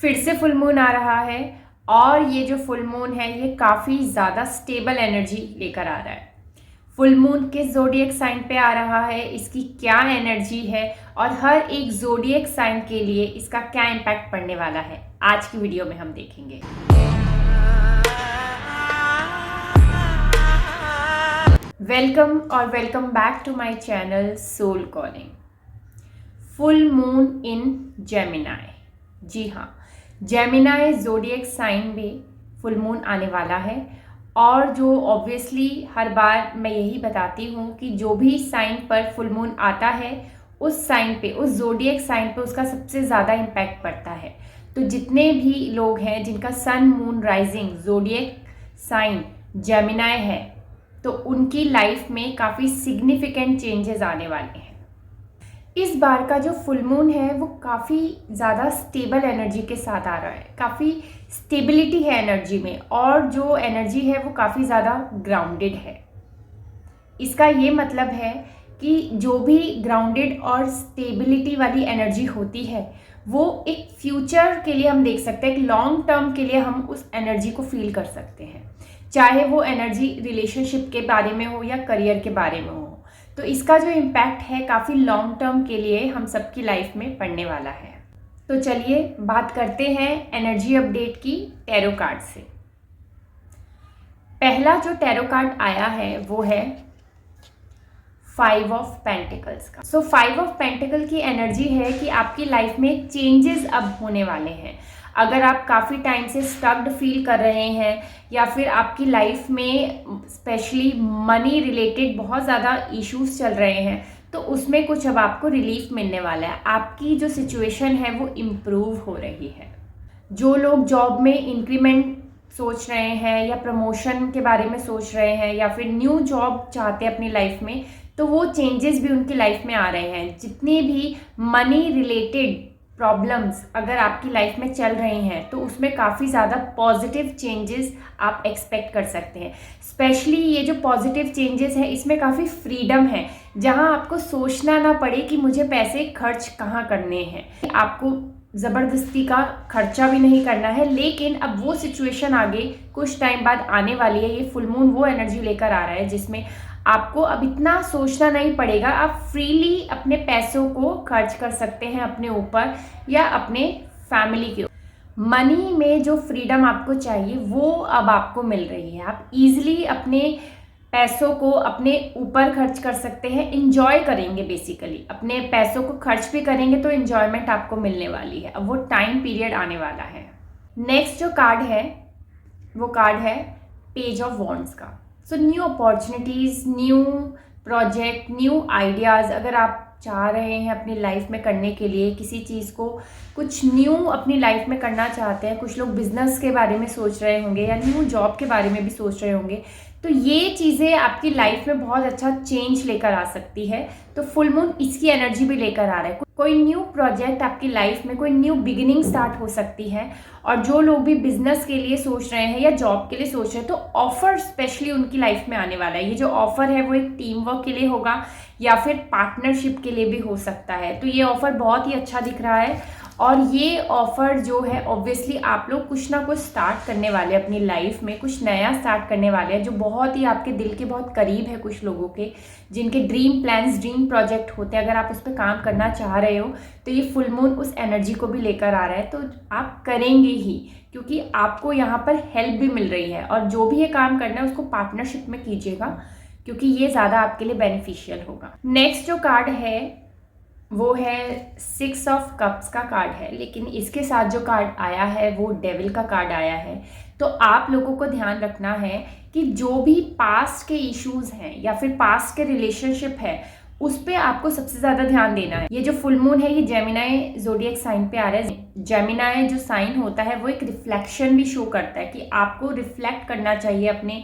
फिर से full moon आ रहा है और ये जो फुल मून है ये काफ़ी ज़्यादा स्टेबल एनर्जी लेकर आ रहा है। फुल मून किस ज़ोडिएक साइन पे आ रहा है, इसकी क्या एनर्जी है और हर एक ज़ोडिएक साइन के लिए इसका क्या इम्पैक्ट पड़ने वाला है, आज की वीडियो में हम देखेंगे। Welcome back to my channel soul calling. Full moon in Gemini, जी हाँ, जेमिनाई ज़ोडिएक साइन में फुल मून आने वाला है। और जो ऑब्वियसली हर बार मैं यही बताती हूँ कि जो भी साइन पर फुल मून आता है उस साइन पे, उस ज़ोडिएक साइन पे उसका सबसे ज़्यादा इम्पैक्ट पड़ता है। तो जितने भी लोग हैं जिनका sun moon rising zodiac sign Gemini है तो उनकी लाइफ में काफ़ी सिग्निफिकेंट चेंजेस आने वाले हैं। इस बार का जो फुल मून है वो काफ़ी ज़्यादा स्टेबल एनर्जी के साथ आ रहा है, काफ़ी स्टेबिलिटी है एनर्जी में और जो एनर्जी है वो काफ़ी ज़्यादा ग्राउंडेड है। इसका ये मतलब है कि जो भी ग्राउंडेड और स्टेबिलिटी वाली एनर्जी होती है वो एक फ्यूचर के लिए हम देख सकते हैं, एक लॉन्ग टर्म के लिए हम उस एनर्जी को फील कर सकते हैं, चाहे वो एनर्जी रिलेशनशिप के बारे में हो या करियर के बारे में हो। तो इसका जो इम्पैक्ट है काफ़ी लॉन्ग टर्म के लिए हम सबकी लाइफ में पड़ने वाला है। तो चलिए बात करते हैं एनर्जी अपडेट की टैरो कार्ड से। पहला जो टैरो कार्ड आया है वो है 5 ऑफ पेंटिकल्स का। सो 5 ऑफ पेंटिकल की एनर्जी है कि आपकी लाइफ में चेंजेस अब होने वाले हैं। अगर आप काफ़ी टाइम से स्टक्ड फील कर रहे हैं या फिर आपकी लाइफ में स्पेशली मनी रिलेटेड बहुत ज़्यादा इश्यूज चल रहे हैं तो उसमें कुछ अब आपको रिलीफ मिलने वाला है। आपकी जो सिचुएशन है वो इम्प्रूव हो रही है। जो लोग जॉब में इंक्रीमेंट सोच रहे हैं या प्रमोशन के बारे में सोच रहे हैं या फिर न्यू जॉब चाहते हैं अपनी लाइफ में तो वो चेंजेस भी उनकी लाइफ में आ रहे हैं। जितनी भी मनी रिलेटेड प्रॉब्लम्स अगर आपकी लाइफ में चल रही हैं तो उसमें काफ़ी ज़्यादा पॉजिटिव चेंजेस आप एक्सपेक्ट कर सकते हैं। स्पेशली ये जो पॉजिटिव चेंजेस है इसमें काफ़ी फ्रीडम है, जहां आपको सोचना ना पड़े कि मुझे पैसे खर्च कहाँ करने हैं। आपको ज़बरदस्ती का खर्चा भी नहीं करना है, लेकिन अब वो सिचुएशन आगे कुछ टाइम बाद आने वाली है। ये फुल मून वो एनर्जी लेकर आ रहा है जिसमें आपको अब इतना सोचना नहीं पड़ेगा। आप फ्रीली अपने पैसों को खर्च कर सकते हैं अपने ऊपर या अपने फैमिली के ऊपर। मनी में जो फ्रीडम आपको चाहिए वो अब आपको मिल रही है। आप इजीली अपने पैसों को अपने ऊपर खर्च कर सकते हैं, इंजॉय करेंगे। बेसिकली अपने पैसों को खर्च भी करेंगे तो इंजॉयमेंट आपको मिलने वाली है। अब वो टाइम पीरियड आने वाला है। नेक्स्ट जो कार्ड है वो कार्ड है पेज ऑफ वॉन्ड्स का। So new opportunities, new project, new ideas अगर आप चाह रहे हैं अपनी लाइफ में करने के लिए, किसी चीज़ को कुछ न्यू अपनी लाइफ में करना चाहते हैं, कुछ लोग बिजनेस के बारे में सोच रहे होंगे या न्यू जॉब के बारे में भी सोच रहे होंगे, तो ये चीज़ें आपकी लाइफ में बहुत अच्छा चेंज लेकर आ सकती है। तो फुल मून इसकी एनर्जी भी लेकर आ रहा है। कोई न्यू प्रोजेक्ट आपकी लाइफ में, कोई न्यू बिगिनिंग स्टार्ट हो सकती है। और जो लोग भी बिजनेस के लिए सोच रहे हैं या जॉब के लिए सोच रहे हैं तो ऑफर स्पेशली उनकी लाइफ में आने वाला है। ये जो ऑफर है वो एक टीम वर्क के लिए होगा या फिर पार्टनरशिप के लिए भी हो सकता है। तो ये ऑफर बहुत ही अच्छा दिख रहा है और ये ऑफर जो है ऑब्वियसली आप लोग कुछ ना कुछ स्टार्ट करने वाले हैं अपनी लाइफ में, कुछ नया स्टार्ट करने वाले हैं जो बहुत ही आपके दिल के बहुत करीब है। कुछ लोगों के जिनके ड्रीम प्लान्स, ड्रीम प्रोजेक्ट होते हैं, अगर आप उस पर काम करना चाह रहे हो तो ये फुल मून उस एनर्जी को भी लेकर आ रहा है। तो आप करेंगे ही क्योंकि आपको यहाँ पर हेल्प भी मिल रही है। और जो भी ये काम करना है उसको पार्टनरशिप में कीजिएगा क्योंकि ये ज़्यादा आपके लिए बेनिफिशियल होगा। नेक्स्ट जो कार्ड है वो है 6 ऑफ कप्स का कार्ड है, लेकिन इसके साथ जो कार्ड आया है वो डेविल का कार्ड आया है। तो आप लोगों को ध्यान रखना है कि जो भी पास्ट के इश्यूज हैं या फिर पास्ट के रिलेशनशिप है उस पर आपको सबसे ज़्यादा ध्यान देना है। ये जो फुल मून है ये जेमिनाई ज़ोडिएक साइन पे आ रहा है। जेमिनाई जो साइन होता है वो एक रिफ्लेक्शन भी शो करता है कि आपको रिफ्लेक्ट करना चाहिए अपने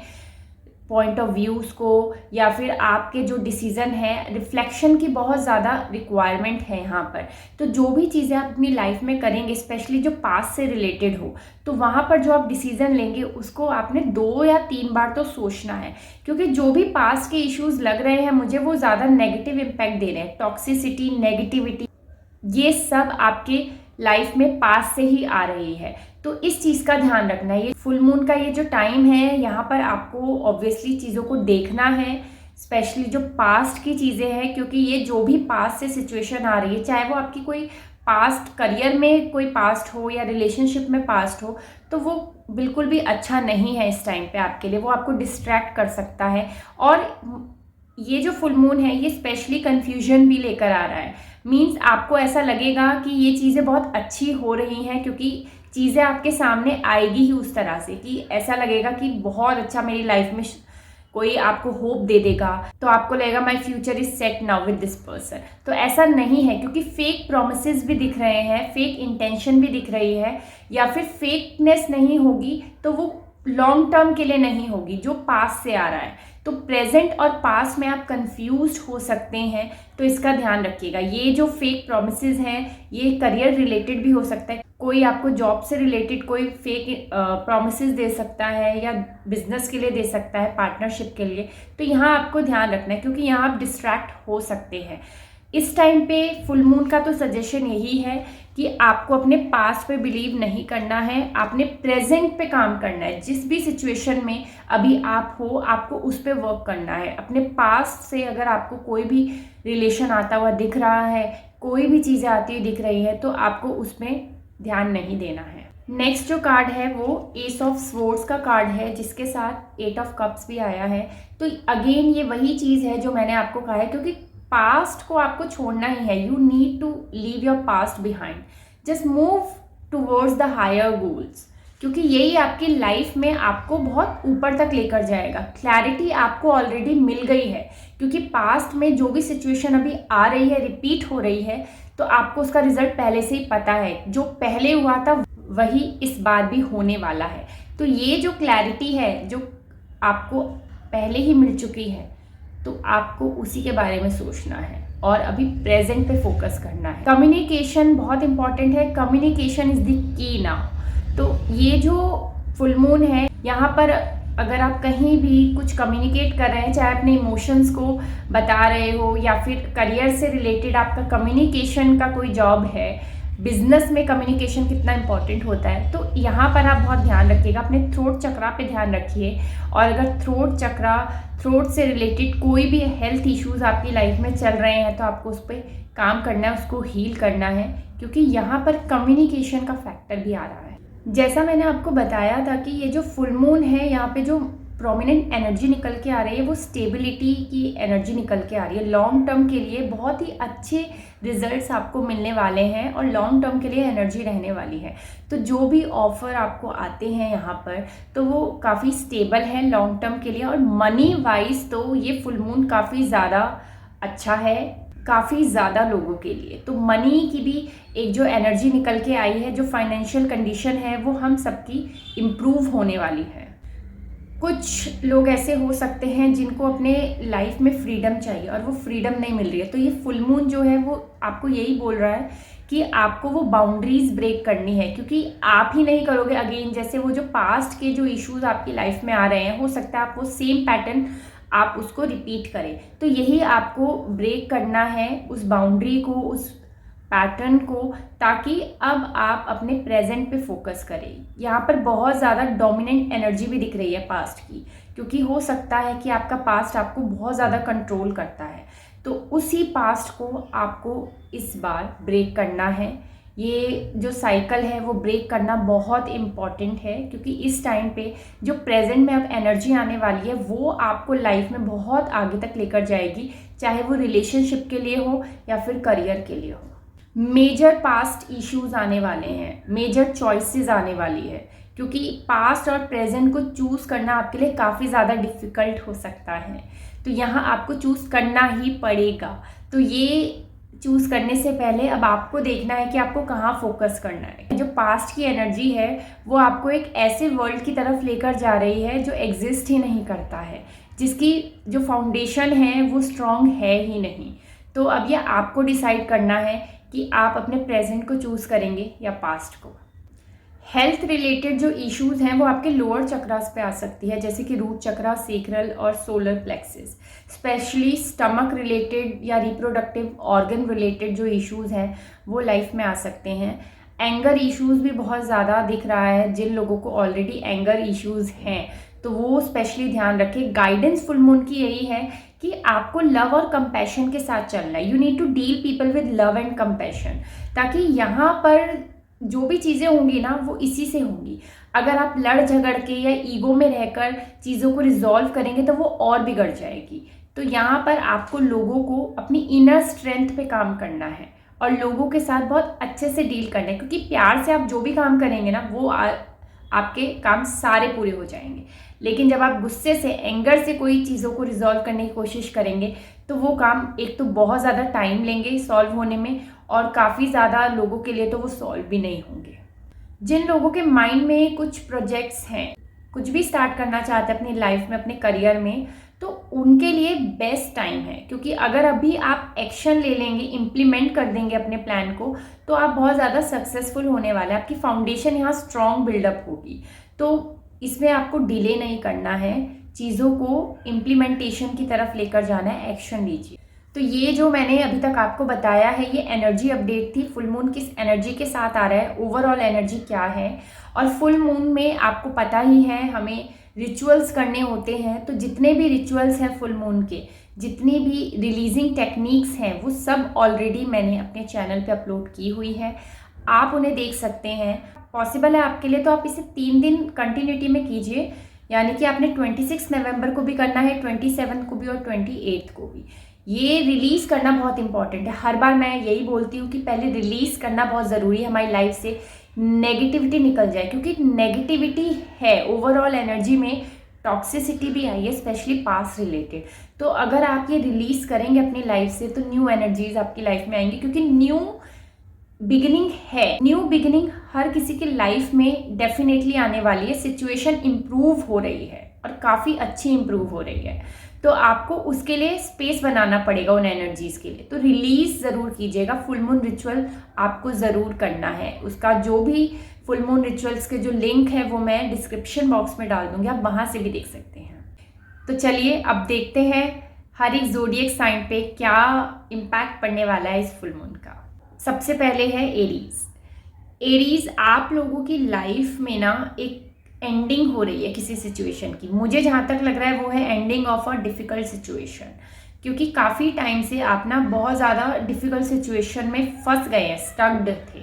पॉइंट ऑफ व्यूज़ को या फिर आपके जो डिसीज़न है। रिफ्लेक्शन की बहुत ज़्यादा रिक्वायरमेंट है यहाँ पर। तो जो भी चीज़ें आप अपनी लाइफ में करेंगे स्पेशली जो पास्ट से रिलेटेड हो तो वहाँ पर जो आप डिसीज़न लेंगे उसको आपने 2 या 3 बार तो सोचना है क्योंकि जो भी पास्ट के इश्यूज़ लग रहे हैं मुझे वो ज़्यादा नेगेटिव इम्पैक्ट दे रहे हैं। टॉक्सिसिटी, नेगेटिविटी, ये सब आपके लाइफ में पास से ही आ रही है। तो इस चीज़ का ध्यान रखना है। ये फुल मून का ये जो टाइम है, यहाँ पर आपको ऑब्वियसली चीज़ों को देखना है, स्पेशली जो पास्ट की चीज़ें हैं, क्योंकि ये जो भी पास्ट से सिचुएशन आ रही है, चाहे वो आपकी कोई पास्ट करियर में कोई पास्ट हो या रिलेशनशिप में पास्ट हो, तो वो बिल्कुल भी अच्छा नहीं है इस टाइम पे आपके लिए। वो आपको डिस्ट्रैक्ट कर सकता है। और ये जो फुल मून है ये स्पेशली कन्फ्यूजन भी लेकर आ रहा है। मीन्स आपको ऐसा लगेगा कि ये चीज़ें बहुत अच्छी हो रही हैं, क्योंकि चीज़ें आपके सामने आएगी ही उस तरह से कि ऐसा लगेगा कि बहुत अच्छा मेरी लाइफ में कोई आपको होप दे देगा, तो आपको लगेगा my future is set now with this person. तो ऐसा नहीं है, क्योंकि फेक प्रोमिसेस भी दिख रहे हैं, फेक इंटेंशन भी दिख रही है, या फिर फेकनेस नहीं होगी तो वो लॉन्ग टर्म के लिए नहीं होगी जो पास से आ रहा है। तो प्रेजेंट और पास में आप कंफ्यूज हो सकते हैं, तो इसका ध्यान रखिएगा। ये जो फेक प्रोमिसेस हैं ये करियर रिलेटेड भी हो सकता है, कोई आपको जॉब से रिलेटेड कोई फेक प्रोमिसेस दे सकता है, या बिजनेस के लिए दे सकता है, पार्टनरशिप के लिए। तो यहाँ आपको ध्यान रखना है, क्योंकि यहाँ आप डिस्ट्रैक्ट हो सकते हैं। इस टाइम पे फुल मून का तो सजेशन यही है कि आपको अपने पास्ट पे बिलीव नहीं करना है, आपने प्रेजेंट पे काम करना है। जिस भी सिचुएशन में अभी आप हो, आपको उस पे वर्क करना है। अपने पास्ट से अगर आपको कोई भी रिलेशन आता हुआ दिख रहा है, कोई भी चीज़ें आती हुई दिख रही है, तो आपको उसमें ध्यान नहीं देना है। नेक्स्ट जो कार्ड है वो एस ऑफ स्वॉर्ड्स का कार्ड है, जिसके साथ एट ऑफ कप्स भी आया है। तो अगेन ये वही चीज़ है जो मैंने आपको कहा है, क्योंकि पास्ट को आपको छोड़ना ही है। You need to leave your past behind, just move towards the higher goals, क्योंकि यही आपकी लाइफ में आपको बहुत ऊपर तक लेकर जाएगा। क्लैरिटी आपको ऑलरेडी मिल गई है, क्योंकि पास्ट में जो भी सिचुएशन अभी आ रही है, रिपीट हो रही है, तो आपको उसका रिजल्ट पहले से ही पता है। जो पहले हुआ था वही इस बार भी होने वाला है। तो ये जो क्लैरिटी है जो आपको पहले ही मिल चुकी है, तो आपको उसी के बारे में सोचना है और अभी प्रेजेंट पे फोकस करना है। कम्युनिकेशन बहुत इंपॉर्टेंट है। Communication is the key now. तो ये जो फुल मून है, यहाँ पर अगर आप कहीं भी कुछ कम्युनिकेट कर रहे हैं, चाहे अपने इमोशंस को बता रहे हो, या फिर करियर से रिलेटेड आपका कम्युनिकेशन का कोई जॉब है, बिजनेस में कम्युनिकेशन कितना इंपॉर्टेंट होता है, तो यहाँ पर आप बहुत ध्यान रखिएगा। अपने थ्रोट चक्रा पे ध्यान रखिए। और अगर थ्रोट से रिलेटेड कोई भी हेल्थ इश्यूज आपकी लाइफ में चल रहे हैं, तो आपको उस पर काम करना है, उसको हील करना है, क्योंकि यहाँ पर कम्युनिकेशन का फैक्टर भी आ रहा है। जैसा मैंने आपको बताया था कि ये जो फुल मून है, यहाँ पे जो प्रोमिनेंट एनर्जी निकल के आ रही है वो स्टेबिलिटी की एनर्जी निकल के आ रही है। लॉन्ग टर्म के लिए बहुत ही अच्छे रिजल्ट्स आपको मिलने वाले हैं और लॉन्ग टर्म के लिए एनर्जी रहने वाली है। तो जो भी ऑफर आपको आते हैं यहाँ पर, तो वो काफ़ी स्टेबल है लॉन्ग टर्म के लिए। और मनी वाइज तो ये फुल मून काफ़ी ज़्यादा अच्छा है, काफ़ी ज़्यादा लोगों के लिए। तो मनी की भी एक जो एनर्जी निकल के आई है, जो फाइनेंशियल कंडीशन है, वो हम सबकी इम्प्रूव होने वाली है। कुछ लोग ऐसे हो सकते हैं जिनको अपने लाइफ में फ्रीडम चाहिए और वो फ्रीडम नहीं मिल रही है, तो ये फुल मून जो है वो आपको यही बोल रहा है कि आपको वो बाउंड्रीज ब्रेक करनी है, क्योंकि आप ही नहीं करोगे। अगेन जैसे वो जो पास्ट के जो इश्यूज आपकी लाइफ में आ रहे हैं, हो सकता है आप वो सेम पैटर्न आप उसको रिपीट करें। तो यही आपको ब्रेक करना है, उस बाउंड्री को, उस पैटर्न को, ताकि अब आप अपने प्रेजेंट पे फोकस करें। यहाँ पर बहुत ज़्यादा डोमिनेंट एनर्जी भी दिख रही है पास्ट की, क्योंकि हो सकता है कि आपका पास्ट आपको बहुत ज़्यादा कंट्रोल करता है। तो उसी पास्ट को आपको इस बार ब्रेक करना है। ये जो साइकिल है वो ब्रेक करना बहुत इम्पॉर्टेंट है, क्योंकि इस टाइम पे जो प्रेजेंट में अब एनर्जी आने वाली है वो आपको लाइफ में बहुत आगे तक लेकर जाएगी, चाहे वो रिलेशनशिप के लिए हो या फिर करियर के लिए हो। मेजर पास्ट इश्यूज आने वाले हैं, मेजर चॉइसेस आने वाली है, क्योंकि पास्ट और प्रेजेंट को चूज़ करना आपके लिए काफ़ी ज़्यादा डिफ़िकल्ट हो सकता है। तो यहाँ आपको चूज़ करना ही पड़ेगा। तो ये चूज़ करने से पहले अब आपको देखना है कि आपको कहाँ फोकस करना है। जो पास्ट की एनर्जी है वो आपको एक ऐसे वर्ल्ड की तरफ लेकर जा रही है जो एग्जिस्ट ही नहीं करता है, जिसकी जो फाउंडेशन है वो स्ट्रॉन्ग है ही नहीं। तो अब ये आपको डिसाइड करना है कि आप अपने प्रेजेंट को चूज़ करेंगे या पास्ट को। हेल्थ रिलेटेड जो इश्यूज हैं वो आपके लोअर चक्रास पे आ सकती है, जैसे कि रूट चक्रा, सेक्रल और solar plexus. Specially stomach related या रिप्रोडक्टिव ऑर्गन रिलेटेड जो इश्यूज हैं वो लाइफ में आ सकते हैं। एंगर इश्यूज भी बहुत ज़्यादा दिख रहा है। जिन लोगों को ऑलरेडी एंगर इश्यूज हैं तो वो स्पेशली ध्यान रखें। गाइडेंस फुल मून की यही है कि आपको लव और कंपैशन के साथ चलना है। You need to deal people with love and compassion, ताकि यहाँ पर जो भी चीज़ें होंगी ना वो इसी से होंगी। अगर आप लड़ झगड़ के या ईगो में रहकर चीज़ों को रिजॉल्व करेंगे तो वो और बिगड़ जाएगी। तो यहाँ पर आपको लोगों को अपनी इनर स्ट्रेंथ पे काम करना है और लोगों के साथ बहुत अच्छे से डील करना है, क्योंकि प्यार से आप जो भी काम करेंगे ना वो आपके काम सारे पूरे हो जाएंगे। लेकिन जब आप गुस्से से, एंगर से कोई चीज़ों को रिजॉल्व करने की कोशिश करेंगे तो वो काम एक तो बहुत ज़्यादा टाइम लेंगे सॉल्व होने में, और काफ़ी ज़्यादा लोगों के लिए तो वो सॉल्व भी नहीं होंगे। जिन लोगों के माइंड में कुछ प्रोजेक्ट्स हैं, कुछ भी स्टार्ट करना चाहते हैं अपनी लाइफ में, अपने करियर में, तो उनके लिए बेस्ट टाइम है। क्योंकि अगर अभी आप एक्शन ले लेंगे, इम्प्लीमेंट कर देंगे अपने प्लान को, तो आप बहुत ज़्यादा सक्सेसफुल होने वाले हैं। आपकी फाउंडेशन यहाँ स्ट्रॉन्ग बिल्डअप होगी। तो इसमें आपको डिले नहीं करना है, चीज़ों को इम्प्लीमेंटेशन की तरफ लेकर जाना है, एक्शन लीजिए। तो ये जो मैंने अभी तक आपको बताया है ये एनर्जी अपडेट थी। फुल मून किस एनर्जी के साथ आ रहा है, ओवरऑल एनर्जी क्या है। और फुल मून में आपको पता ही है हमें रिचुअल्स करने होते हैं। तो जितने भी रिचुअल्स हैं फुल मून के, जितनी भी रिलीजिंग टेक्निक्स हैं, वो सब ऑलरेडी मैंने अपने चैनल पे अपलोड की हुई है। आप उन्हें देख सकते हैं। पॉसिबल है आपके लिए तो आप इसे 3 दिन कंटिन्यूटी में कीजिए, यानी कि आपने 26 नवंबर को भी करना है, 27 को भी और 28 को भी। ये रिलीज़ करना बहुत इंपॉर्टेंट है। हर बार मैं यही बोलती हूँ कि पहले रिलीज़ करना बहुत ज़रूरी है, हमारी लाइफ से नेगेटिविटी निकल जाए। क्योंकि नेगेटिविटी है, ओवरऑल एनर्जी में टॉक्सिसिटी भी आई है, स्पेशली पास्ट रिलेटेड। तो अगर आप ये रिलीज़ करेंगे अपनी लाइफ से तो न्यू एनर्जीज आपकी लाइफ में आएंगी। क्योंकि न्यू बिगिनिंग है, न्यू बिगिनिंग हर किसी की लाइफ में डेफिनेटली आने वाली है। सिचुएशन इम्प्रूव हो रही है और काफ़ी अच्छी इम्प्रूव हो रही है। तो आपको उसके लिए स्पेस बनाना पड़ेगा उन एनर्जीज़ के लिए। तो रिलीज़ ज़रूर कीजिएगा। फुल मून रिचुअल आपको ज़रूर करना है। उसका जो भी फुल मून रिचुअल्स के जो लिंक है वो मैं डिस्क्रिप्शन बॉक्स में डाल दूँगी, आप वहाँ से भी देख सकते हैं। तो चलिए अब देखते हैं हर एक ज़ोडिएक साइन पे क्या इम्पैक्ट पड़ने वाला है इस फुल मून का। सबसे पहले है एरीज। एरीज, आप लोगों की लाइफ में ना एक एंडिंग हो रही है किसी सिचुएशन की। मुझे जहाँ तक लग रहा है वो है ending of a difficult situation. क्योंकि काफ़ी टाइम से आप ना बहुत ज़्यादा डिफ़िकल्ट सिचुएशन में फंस गए हैं, स्टक्ड थे।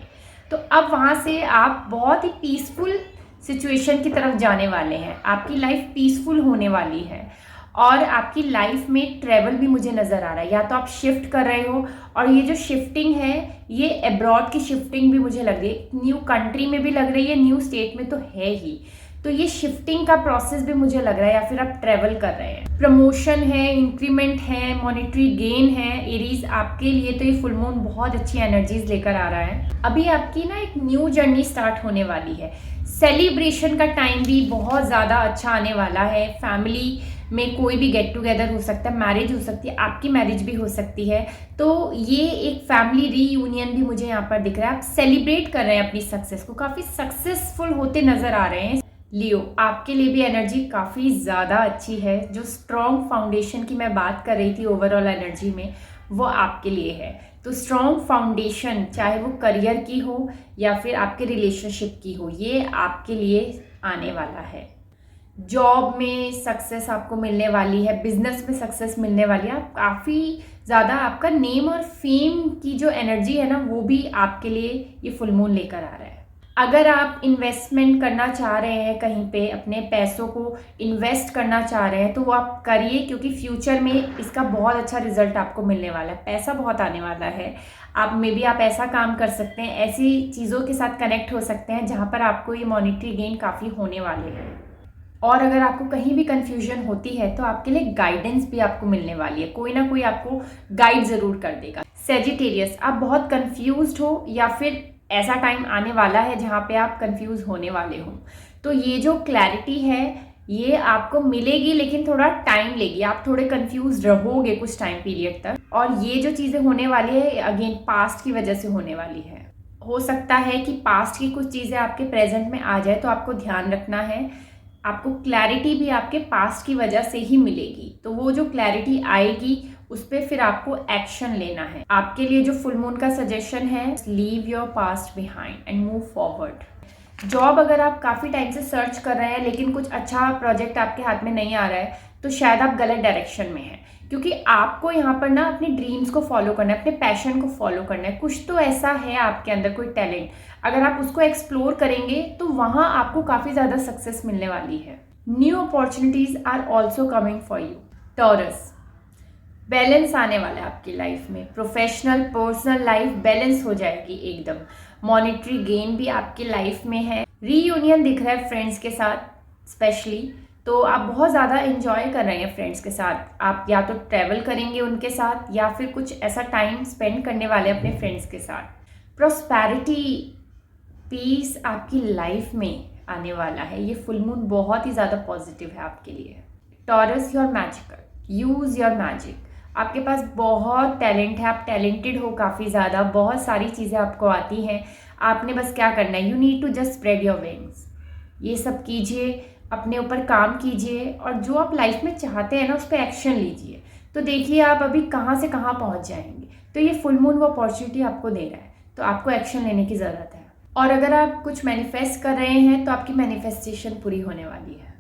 तो अब वहाँ से आप बहुत ही पीसफुल सिचुएशन की तरफ जाने वाले हैं। आपकी लाइफ पीसफुल होने वाली है और आपकी लाइफ में ट्रैवल भी मुझे नज़र आ रहा है। या तो आप शिफ्ट कर रहे हो, और ये जो शिफ्टिंग है ये अब्रॉड की शिफ्टिंग भी मुझे लग रही है, न्यू कंट्री में भी लग रही है, न्यू स्टेट में तो है ही। तो ये शिफ्टिंग का प्रोसेस भी मुझे लग रहा है, या फिर आप ट्रैवल कर रहे हैं। प्रमोशन है, इंक्रीमेंट है, मॉनेटरी गेन है। एरीज, आपके लिए तो ये फुल मून बहुत अच्छी एनर्जीज लेकर आ रहा है। अभी आपकी ना एक न्यू जर्नी स्टार्ट होने वाली है। सेलिब्रेशन का टाइम भी बहुत ज़्यादा अच्छा आने वाला है। फैमिली में कोई भी गेट टुगेदर हो सकता है, मैरिज हो सकती है, आपकी मैरिज भी हो सकती है। तो ये एक फैमिली रीयूनियन भी मुझे यहाँ पर दिख रहा है। आप सेलिब्रेट कर रहे हैं अपनी सक्सेस को, काफ़ी सक्सेसफुल होते नज़र आ रहे हैं। लियो, आपके लिए भी एनर्जी काफ़ी ज़्यादा अच्छी है। जो स्ट्रॉन्ग फाउंडेशन की मैं बात कर रही थी ओवरऑल एनर्जी में, वो आपके लिए है। तो स्ट्रॉन्ग फाउंडेशन, चाहे वो करियर की हो या फिर आपके रिलेशनशिप की हो, ये आपके लिए आने वाला है। जॉब में सक्सेस आपको मिलने वाली है, बिजनेस में सक्सेस मिलने वाली है। आप काफ़ी ज़्यादा, आपका नेम और फेम की जो एनर्जी है ना वो भी आपके लिए ये फुल मून लेकर आ रहा है। अगर आप इन्वेस्टमेंट करना चाह रहे हैं कहीं पे, अपने पैसों को इन्वेस्ट करना चाह रहे हैं, तो वो आप करिए। क्योंकि फ्यूचर में इसका बहुत अच्छा रिजल्ट आपको मिलने वाला है, पैसा बहुत आने वाला है। आप मे बी आप ऐसा काम कर सकते हैं, ऐसी चीज़ों के साथ कनेक्ट हो सकते हैं जहाँ पर आपको ये मॉनेटरी गेन काफ़ी होने वाले हैं। और अगर आपको कहीं भी कन्फ्यूजन होती है तो आपके लिए गाइडेंस भी आपको मिलने वाली है, कोई ना कोई आपको गाइड ज़रूर कर देगा। सेजिटेरियस, आप बहुत कन्फ्यूज्ड हो या फिर ऐसा टाइम आने वाला है जहाँ पे आप कंफ्यूज होने वाले हो, तो ये जो क्लैरिटी है ये आपको मिलेगी, लेकिन थोड़ा टाइम लेगी। आप थोड़े कंफ्यूज रहोगे कुछ टाइम पीरियड तक। और ये जो चीज़ें होने वाली है अगेन पास्ट की वजह से होने वाली है। हो सकता है कि पास्ट की कुछ चीज़ें आपके प्रेजेंट में आ जाए, तो आपको ध्यान रखना है। आपको क्लैरिटी भी आपके पास्ट की वजह से ही मिलेगी। तो वो जो क्लैरिटी आएगी उस पर फिर आपको एक्शन लेना है। आपके लिए जो फुल मून का सजेशन है, leave your past behind and move forward. Job अगर आप काफ़ी टाइम से सर्च कर रहे हैं लेकिन कुछ अच्छा प्रोजेक्ट आपके हाथ में नहीं आ रहा है, तो शायद आप गलत डायरेक्शन में हैं, क्योंकि आपको यहाँ पर ना अपने ड्रीम्स को फॉलो करना है, अपने पैशन को फॉलो करना है। कुछ तो ऐसा है आपके अंदर, कोई टैलेंट, अगर आप उसको एक्सप्लोर करेंगे तो वहाँ आपको काफ़ी ज़्यादा सक्सेस मिलने वाली है। New opportunities are also coming for you. Taurus, balance आने वाला है आपकी लाइफ में, प्रोफेशनल पर्सनल लाइफ बैलेंस हो जाएगी एकदम। मॉनेटरी गेन भी आपकी लाइफ में है। रीयूनियन दिख रहा है फ्रेंड्स के साथ स्पेशली, तो आप बहुत ज़्यादा एंजॉय कर रहे हैं फ्रेंड्स के साथ। आप या तो ट्रैवल करेंगे उनके साथ या फिर कुछ ऐसा टाइम स्पेंड करने वाले अपने फ्रेंड्स के साथ। प्रॉस्पेरिटी, पीस आपकी लाइफ में आने वाला है। ये फुल मून बहुत ही ज़्यादा पॉजिटिव है आपके लिए। Taurus, you are magical, use your magic. आपके पास बहुत टैलेंट है, आप टैलेंटेड हो काफ़ी ज़्यादा, बहुत सारी चीज़ें आपको आती हैं। आपने बस क्या करना है, you need to just spread your wings. ये सब कीजिए, अपने ऊपर काम कीजिए और जो आप लाइफ में चाहते हैं ना उस पर एक्शन लीजिए। तो देखिए आप अभी कहाँ से कहाँ पहुँच जाएंगे। तो ये फुल मून वो अपॉर्चुनिटी आपको दे रहा है, तो आपको एक्शन लेने की ज़रूरत है। और अगर आप कुछ मैनिफेस्ट कर रहे हैं तो आपकी मैनिफेस्टेशन पूरी होने वाली है।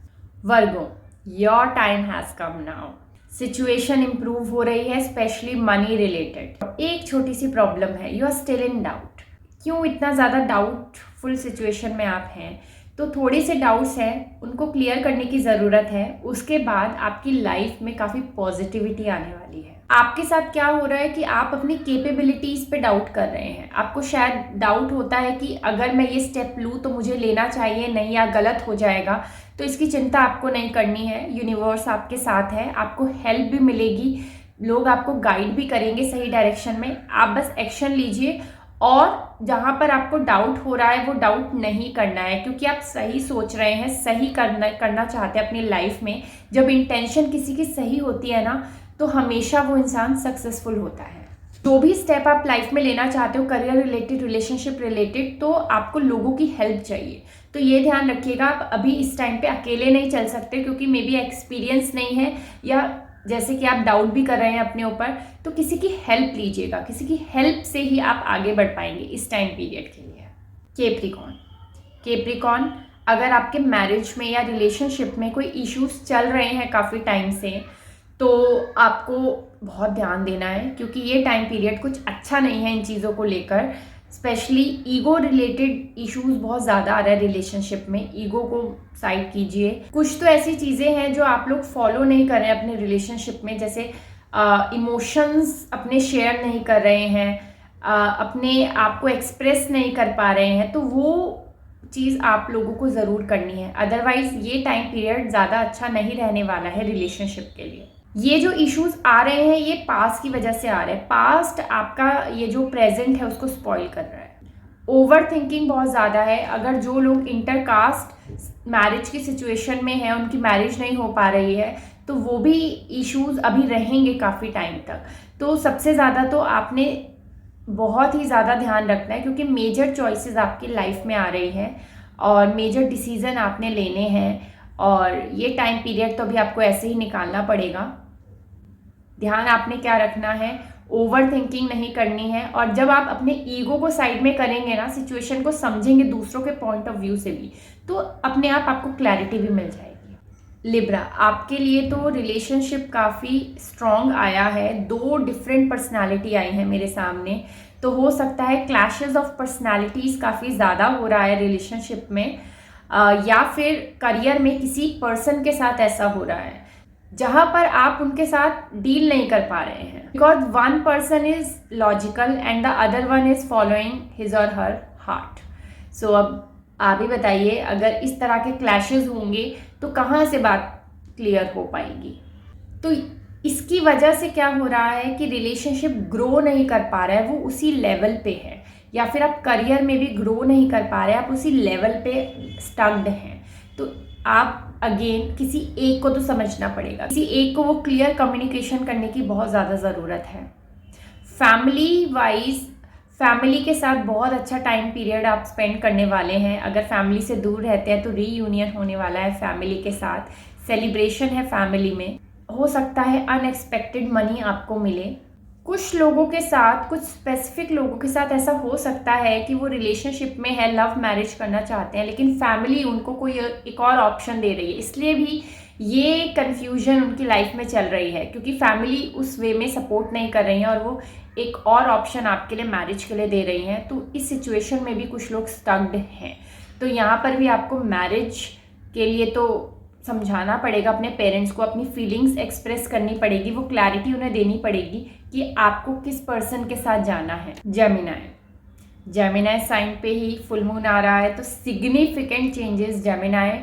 Virgo, your time has come now. Situation improve हो रही है, स्पेशली मनी रिलेटेड। एक छोटी सी प्रॉब्लम है, you are still in doubt. क्यों इतना ज़्यादा डाउटफुल सिचुएशन में आप हैं? तो थोड़े से डाउट्स हैं, उनको क्लियर करने की ज़रूरत है। उसके बाद आपकी लाइफ में काफ़ी पॉजिटिविटी आने वाली है। आपके साथ क्या हो रहा है कि आप अपनी कैपेबिलिटीज़ पे डाउट कर रहे हैं। आपको शायद डाउट होता है कि अगर मैं ये स्टेप लूँ तो मुझे लेना चाहिए नहीं, या गलत हो जाएगा। तो इसकी चिंता आपको नहीं करनी है। यूनिवर्स आपके साथ है, आपको हेल्प भी मिलेगी, लोग आपको गाइड भी करेंगे सही डायरेक्शन में। आप बस एक्शन लीजिए और जहाँ पर आपको डाउट हो रहा है वो डाउट नहीं करना है, क्योंकि आप सही सोच रहे हैं, सही करना चाहते हैं अपनी लाइफ में। जब इंटेंशन किसी की सही होती है ना, तो हमेशा वो इंसान सक्सेसफुल होता है। जो भी स्टेप आप लाइफ में लेना चाहते हो, करियर रिलेटेड, रिलेशनशिप रिलेटेड, तो आपको लोगों की हेल्प चाहिए। तो ये ध्यान रखिएगा, आप अभी इस टाइम पे अकेले नहीं चल सकते, क्योंकि मे बी एक्सपीरियंस नहीं है, या जैसे कि आप डाउट भी कर रहे हैं अपने ऊपर, तो किसी की हेल्प लीजिएगा। किसी की हेल्प से ही आप आगे बढ़ पाएंगे इस टाइम पीरियड के लिए। कैप्रिकॉर्न, अगर आपके मैरिज में या रिलेशनशिप में कोई इश्यूज चल रहे हैं काफ़ी टाइम से, तो आपको बहुत ध्यान देना है, क्योंकि ये टाइम पीरियड कुछ अच्छा नहीं है इन चीज़ों को लेकर। स्पेशली ईगो रिलेटेड इश्यूज बहुत ज़्यादा आ रहा है रिलेशनशिप में। ईगो को साइड कीजिए। कुछ तो ऐसी चीज़ें हैं जो आप लोग फॉलो नहीं कर रहे हैं अपने रिलेशनशिप में, जैसे इमोशंस अपने शेयर नहीं कर रहे हैं, अपने आप को एक्सप्रेस नहीं कर पा रहे हैं, तो वो चीज़ आप लोगों को ज़रूर करनी है। अदरवाइज़ ये टाइम पीरियड ज़्यादा अच्छा नहीं रहने वाला है रिलेशनशिप के लिए। ये जो इश्यूज आ रहे हैं ये पास्ट की वजह से आ रहे हैं। पास्ट आपका ये जो प्रेजेंट है उसको स्पॉइल कर रहा है। ओवर थिंकिंग बहुत ज़्यादा है। अगर जो लोग इंटरकास्ट मैरिज की सिचुएशन में हैं, उनकी मैरिज नहीं हो पा रही है, तो वो भी इश्यूज अभी रहेंगे काफ़ी टाइम तक। तो सबसे ज़्यादा तो आपने बहुत ही ज़्यादा ध्यान रखना है, क्योंकि मेजर चॉइसेस आपकी लाइफ में आ रही हैं और मेजर डिसीजन आपने लेने हैं, और ये टाइम पीरियड तो अभी आपको ऐसे ही निकालना पड़ेगा। ध्यान आपने क्या रखना है, ओवर थिंकिंग नहीं करनी है। और जब आप अपने ईगो को साइड में करेंगे ना, सिचुएशन को समझेंगे दूसरों के पॉइंट ऑफ व्यू से भी, तो अपने आप आपको क्लैरिटी भी मिल जाएगी। लिब्रा, आपके लिए तो रिलेशनशिप काफ़ी स्ट्रॉन्ग आया है। 2 डिफरेंट पर्सनालिटी आई हैं मेरे सामने, तो हो सकता है क्लैशेस ऑफ पर्सनालिटीज़ काफ़ी ज़्यादा हो रहा है रिलेशनशिप में, या फिर करियर में किसी पर्सन के साथ ऐसा हो रहा है जहाँ पर आप उनके साथ डील नहीं कर पा रहे हैं, because one person is logical and the other one is following his और हर हार्ट। सो अब आप ही बताइए, अगर इस तरह के क्लैशेस होंगे तो कहाँ से बात क्लियर हो पाएगी। तो इसकी वजह से क्या हो रहा है कि रिलेशनशिप ग्रो नहीं कर पा रहा है, वो उसी लेवल पे है, या फिर आप करियर में भी ग्रो नहीं कर पा रहे हैं, आप उसी लेवल पे स्टक्ड हैं। तो आप अगेन किसी एक को तो समझना पड़ेगा, किसी एक को वो क्लियर कम्युनिकेशन करने की बहुत ज़्यादा ज़रूरत है। फैमिली वाइज, फैमिली के साथ बहुत अच्छा टाइम पीरियड आप स्पेंड करने वाले हैं। अगर फैमिली से दूर रहते हैं तो रीयूनियन होने वाला है फैमिली के साथ, सेलिब्रेशन है फैमिली में। हो सकता है अनएक्सपेक्टेड मनी आपको मिले। कुछ लोगों के साथ, कुछ स्पेसिफिक लोगों के साथ ऐसा हो सकता है कि वो रिलेशनशिप में है, लव मैरिज करना चाहते हैं, लेकिन फैमिली उनको कोई एक और ऑप्शन दे रही है, इसलिए भी ये कन्फ्यूजन उनकी लाइफ में चल रही है, क्योंकि फैमिली उस वे में सपोर्ट नहीं कर रही है और वो एक और ऑप्शन आपके लिए मैरिज के लिए दे रही हैं। तो इस सिचुएशन में भी कुछ लोग स्टक्ड हैं। तो यहाँ पर भी आपको मैरिज के लिए तो समझाना पड़ेगा अपने पेरेंट्स को, अपनी फीलिंग्स एक्सप्रेस करनी पड़ेगी, वो क्लैरिटी उन्हें देनी पड़ेगी कि आपको किस पर्सन के साथ जाना है। जेमिनाई साइन पे ही फुल मून आ रहा है, तो सिग्निफिकेंट चेंजेस जेमिनाई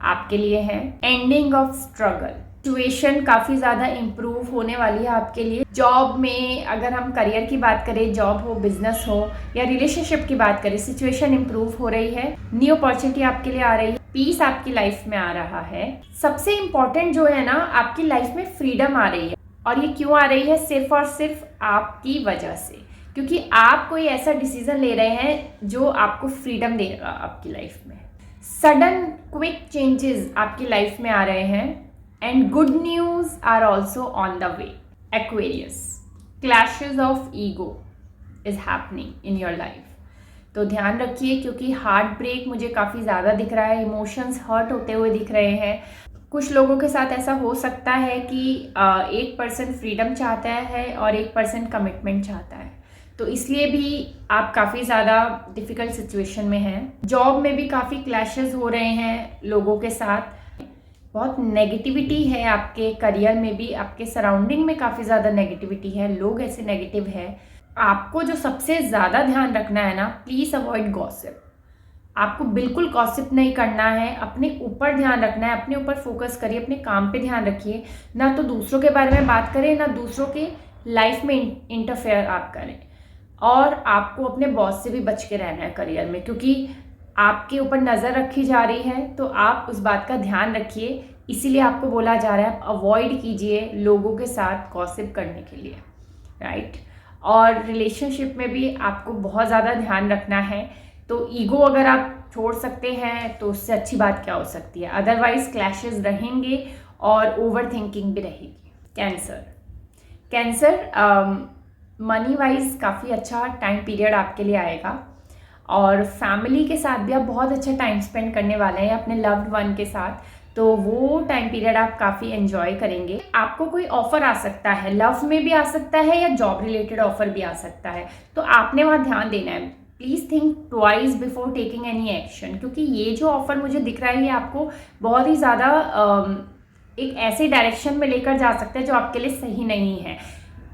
आपके लिए है। एंडिंग ऑफ स्ट्रगल, सिचुएशन काफ़ी ज़्यादा इम्प्रूव होने वाली है आपके लिए। जॉब में अगर हम करियर की बात करें, जॉब हो, बिजनेस हो या रिलेशनशिप की बात करें, सिचुएशन इम्प्रूव हो रही है। न्यू अपॉर्चुनिटी आपके लिए आ रही है। पीस आपकी लाइफ में आ रहा है। सबसे इम्पॉर्टेंट जो है ना, आपकी लाइफ में फ्रीडम आ रही है। और ये क्यों आ रही है? सिर्फ और सिर्फ आपकी वजह से, क्योंकि आप कोई ऐसा डिसीजन ले रहे हैं जो आपको फ्रीडम देगा आपकी लाइफ में। सडन क्विक चेंजेस आपकी लाइफ में आ रहे हैं। And good news are also on the way. Aquarius, clashes of ego is happening in your life. तो ध्यान रखिए, क्योंकि हार्ट ब्रेक मुझे काफ़ी ज़्यादा दिख रहा है, इमोशंस हर्ट होते हुए दिख रहे हैं। कुछ लोगों के साथ ऐसा हो सकता है कि एक पर्सन फ्रीडम चाहता है और एक पर्सन कमिटमेंट चाहता है, तो इसलिए भी आप काफ़ी ज़्यादा डिफ़िकल्ट सिचुएशन में हैं। जॉब में भी काफ़ी क्लैशेस हो रहे हैं लोगों के साथ। बहुत नेगेटिविटी है आपके करियर में भी, आपके सराउंडिंग में काफ़ी ज़्यादा नेगेटिविटी है, लोग ऐसे नेगेटिव है। आपको जो सबसे ज़्यादा ध्यान रखना है ना, प्लीज़ अवॉइड गॉसिप। आपको बिल्कुल गॉसिप नहीं करना है, अपने ऊपर ध्यान रखना है, अपने ऊपर फोकस करिए, अपने काम पे ध्यान रखिए। ना तो दूसरों के बारे में बात करें, ना दूसरों के लाइफ में इंटरफेयर आप करें। और आपको अपने बॉस से भी बच के रहना है करियर में, क्योंकि आपके ऊपर नज़र रखी जा रही है, तो आप उस बात का ध्यान रखिए। इसीलिए आपको बोला जा रहा है, आप अवॉइड कीजिए लोगों के साथ गॉसिप करने के लिए, राइट। और रिलेशनशिप में भी आपको बहुत ज़्यादा ध्यान रखना है। तो ईगो अगर आप छोड़ सकते हैं तो उससे अच्छी बात क्या हो सकती है। अदरवाइज क्लैशेस रहेंगे और ओवर थिंकिंग भी रहेगी। कैंसर मनी वाइज काफ़ी अच्छा टाइम पीरियड आपके लिए आएगा और फैमिली के साथ भी आप बहुत अच्छा टाइम स्पेंड करने वाले हैं अपने लव्ड वन के साथ। तो वो टाइम पीरियड आप काफ़ी एंजॉय करेंगे। आपको कोई ऑफर आ सकता है, लव में भी आ सकता है या जॉब रिलेटेड ऑफर भी आ सकता है, तो आपने वहाँ ध्यान देना है। Please think twice before taking any action, क्योंकि ये जो ऑफर मुझे दिख रहा है ये आपको बहुत ही ज़्यादा एक ऐसे डायरेक्शन में लेकर जा सकता है जो आपके लिए सही नहीं है।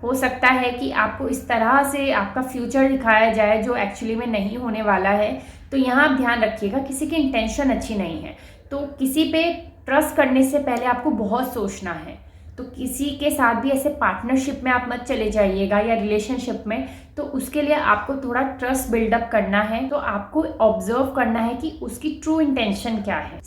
हो सकता है कि आपको इस तरह से आपका फ्यूचर दिखाया जाए जो एक्चुअली में नहीं होने वाला है। तो यहाँ आप ध्यान रखिएगा, किसी की इंटेंशन अच्छी नहीं है, तो किसी पे ट्रस्ट करने से पहले आपको बहुत सोचना है। तो किसी के साथ भी ऐसे पार्टनरशिप में आप मत चले जाइएगा या रिलेशनशिप में, तो उसके लिए आपको थोड़ा ट्रस्ट बिल्डअप करना है। तो आपको ऑब्जर्व करना है कि उसकी ट्रू इंटेंशन क्या है।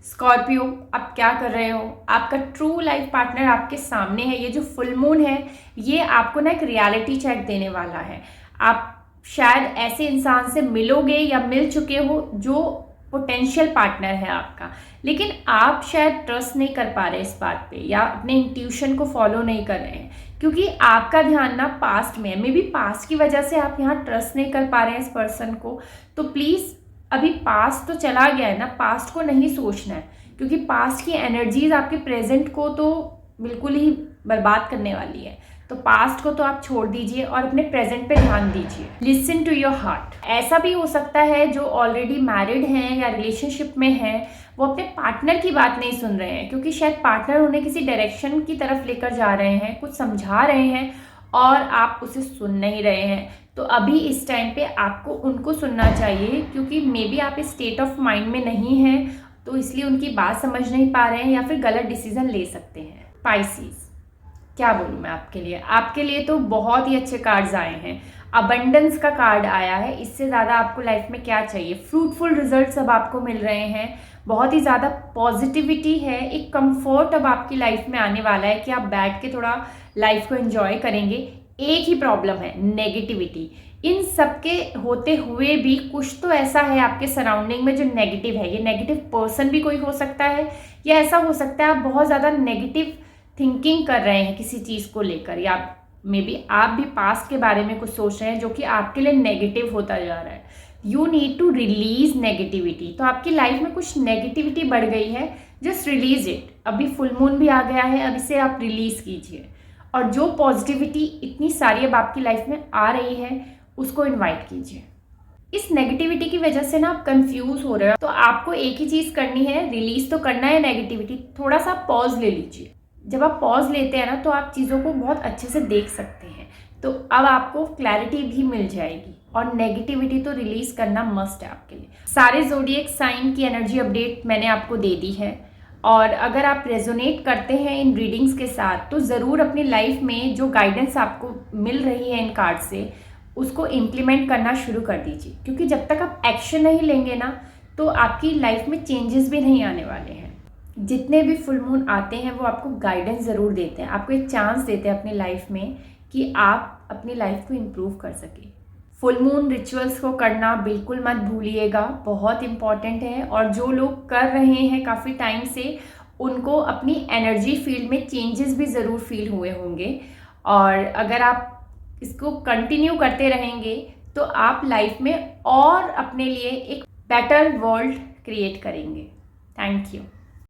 स्कॉर्पियो, आप क्या कर रहे हो? आपका ट्रू लाइफ पार्टनर आपके सामने है। ये जो फुल मून है ये आपको ना एक रियलिटी चेक देने वाला है। आप शायद ऐसे इंसान से मिलोगे या मिल चुके हो जो पोटेंशियल पार्टनर है आपका, लेकिन आप शायद ट्रस्ट नहीं कर पा रहे इस बात पे या अपने इंट्यूशन को फॉलो नहीं कर रहे हैं, क्योंकि आपका ध्यान ना पास्ट में है। मे बी पास्ट की वजह से आप यहाँ ट्रस्ट नहीं कर पा रहे हैं इस पर्सन को। तो प्लीज़, अभी पास्ट तो चला गया है ना, पास्ट को नहीं सोचना है, क्योंकि पास्ट की एनर्जीज आपके प्रेजेंट को तो बिल्कुल ही बर्बाद करने वाली है। तो पास्ट को तो आप छोड़ दीजिए और अपने प्रेजेंट पे ध्यान दीजिए। Listen to your heart. ऐसा भी हो सकता है जो ऑलरेडी मैरिड हैं या रिलेशनशिप में हैं, वो अपने पार्टनर की बात नहीं सुन रहे हैं, क्योंकि शायद पार्टनर उन्हें किसी डायरेक्शन की तरफ लेकर जा रहे हैं, कुछ समझा रहे हैं और आप उसे सुन नहीं रहे हैं। तो अभी इस टाइम पे आपको उनको सुनना चाहिए, क्योंकि मे बी आप इस स्टेट ऑफ माइंड में नहीं हैं, तो इसलिए उनकी बात समझ नहीं पा रहे हैं या फिर गलत डिसीजन ले सकते हैं। पाइसेस, क्या बोलूँ मैं आपके लिए तो बहुत ही अच्छे कार्ड्स आए हैं। अबंडेंस का कार्ड आया है, इससे ज़्यादा आपको लाइफ में क्या चाहिए। फ्रूटफुल रिजल्ट्स अब आपको मिल रहे हैं, बहुत ही ज़्यादा पॉजिटिविटी है, एक कंफर्ट अब आपकी लाइफ में आने वाला है कि आप बैठ के थोड़ा लाइफ को एंजॉय करेंगे। एक ही प्रॉब्लम है, नेगेटिविटी। इन सब के होते हुए भी कुछ तो ऐसा है आपके सराउंडिंग में जो नेगेटिव है। ये नेगेटिव पर्सन भी कोई हो सकता है, या ऐसा हो सकता है आप बहुत ज़्यादा नेगेटिव थिंकिंग कर रहे हैं किसी चीज़ को लेकर, या मे बी आप भी पास्ट के बारे में कुछ सोच रहे हैं जो कि आपके लिए नेगेटिव होता जा रहा है। You need to release negativity. तो आपकी लाइफ में कुछ नेगेटिविटी बढ़ गई है, जस्ट रिलीज इट। अभी फुल मून भी आ गया है, अब इसे आप रिलीज कीजिए। और जो पॉजिटिविटी इतनी सारी अब आपकी लाइफ में आ रही है उसको इन्वाइट कीजिए। इस नेगेटिविटी की वजह से ना आप कंफ्यूज हो रहे हो, तो आपको एक ही चीज़ करनी है, रिलीज तो करना है नेगेटिविटी, थोड़ा सा पॉज ले लीजिए। जब आप पॉज लेते हैं ना तो आप चीज़ों को बहुत अच्छे से देख सकते हैं, तो अब आपको क्लैरिटी भी मिल जाएगी। और नेगेटिविटी तो रिलीज करना मस्ट है आपके लिए। सारे ज़ोडिएक साइन की एनर्जी अपडेट मैंने आपको दे दी है, और अगर आप रेजोनेट करते हैं इन रीडिंग्स के साथ तो ज़रूर अपनी लाइफ में जो गाइडेंस आपको मिल रही है इन कार्ड से उसको इम्प्लीमेंट करना शुरू कर दीजिए, क्योंकि जब तक आप एक्शन नहीं लेंगे ना तो आपकी लाइफ में चेंजेस भी नहीं आने वाले हैं। जितने भी फुल मून आते हैं वो आपको गाइडेंस ज़रूर देते हैं, आपको एक चांस देते हैं अपनी लाइफ में कि आप अपनी लाइफ को इम्प्रूव कर सकें। फुल मून रिचुअल्स को करना बिल्कुल मत भूलिएगा, बहुत इम्पॉर्टेंट है। और जो लोग कर रहे हैं काफ़ी टाइम से उनको अपनी एनर्जी फील्ड में चेंजेस भी ज़रूर फील हुए होंगे, और अगर आप इसको कंटिन्यू करते रहेंगे तो आप लाइफ में और अपने लिए एक बेटर वर्ल्ड क्रिएट करेंगे। Thank you.